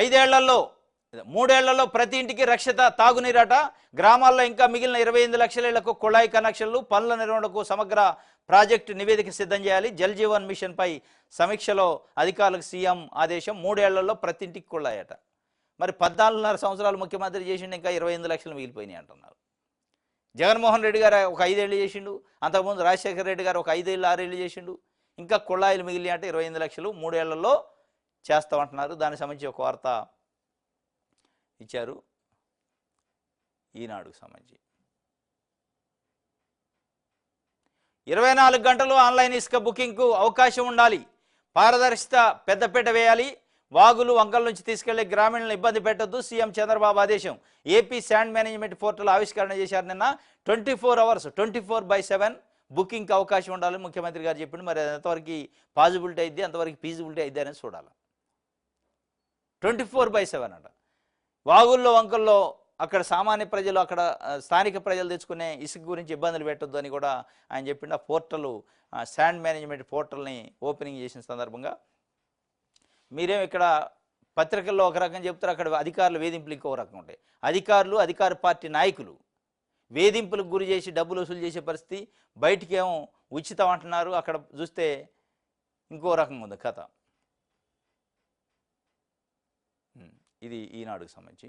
5 ఏళ్లలో 3 ఏళ్లలో ప్రతి ఇంటికి రక్షిత తాగునీరట. గ్రామాల్లో ఇంకా మిగిలిన 28 లక్షల ఇళ్లకు కుళాయి కనెక్షన్లు, పనుల నిర్వహణకు సమగ్ర ప్రాజెక్టు నివేదిక సిద్ధం చేయాలి. జల్ జీవన్ మిషన్పై సమీక్షలో అధికారులకు సీఎం ఆదేశం. 3 ఏళ్లలో ప్రతి ఇంటికి కుళాయట. మరి 14.5 సంవత్సరాలు ముఖ్యమంత్రి చేసిండు, ఇంకా 28 లక్షలు మిగిలిపోయినాయి అంటున్నారు. జగన్మోహన్ రెడ్డి గారు ఒక 5 ఏళ్ళు చేసిండు, అంతకుముందు రాజశేఖర రెడ్డి గారు ఒక 5 ఏళ్ళు 6 ఏళ్ళు చేసిండు. ఇంకా కుళాయిలు మిగిలి అంటే 28 లక్షలు 3 ఏళ్లలో చేస్తామంటున్నారు. దానికి సంబంధించి ఒక వార్త ఇచ్చారు ఈనాడుకు సంబంధించి. 24 గంటలు ఆన్లైన్ ఇసుక బుకింగ్కు అవకాశం ఉండాలి. పారదర్శకత పెద్దపీట వేయాలి. వాగులు వంకల నుంచి తీసుకెళ్లే గ్రామీణులను ఇబ్బంది పెట్టొద్దు. సీఎం చంద్రబాబు ఆదేశం. ఏపీ శాండ్ మేనేజ్మెంట్ పోర్టల్ ఆవిష్కరణ చేశారు నిన్న. 24 అవర్స్ 24/7 బుకింగ్కి అవకాశం ఉండాలని ముఖ్యమంత్రి గారు చెప్పిండు. మరి ఎంతవరకు పాజిబిలిటీ అయింది, అంతవరకు ఫీజిబిలిటీ అయింది అనేది చూడాలి. 24/7 అంట. వాగుల్లో వంకల్లో అక్కడ సామాన్య ప్రజలు, అక్కడ స్థానిక ప్రజలు తెచ్చుకునే ఇసుక గురించి ఇబ్బందులు పెట్టొద్దు అని కూడా ఆయన చెప్పిండు. ఆ పోర్టల్ శాండ్ మేనేజ్మెంట్ పోర్టల్ని ఓపెనింగ్ చేసిన సందర్భంగా మీరేం ఇక్కడ పత్రికల్లో ఒక రకం చెప్తారు, అక్కడ అధికారులు వేధింపులు ఇంకో రకం ఉంటాయి. అధికారులు, అధికార పార్టీ నాయకులు వేధింపులకు గురి చేసి డబ్బులు వసూలు చేసే పరిస్థితి. బయటికేమో ఉచితం అంటున్నారు, అక్కడ చూస్తే ఇంకో రకంగా ఉంది కథ. ఇది ఈనాడుకు సంబంధించి.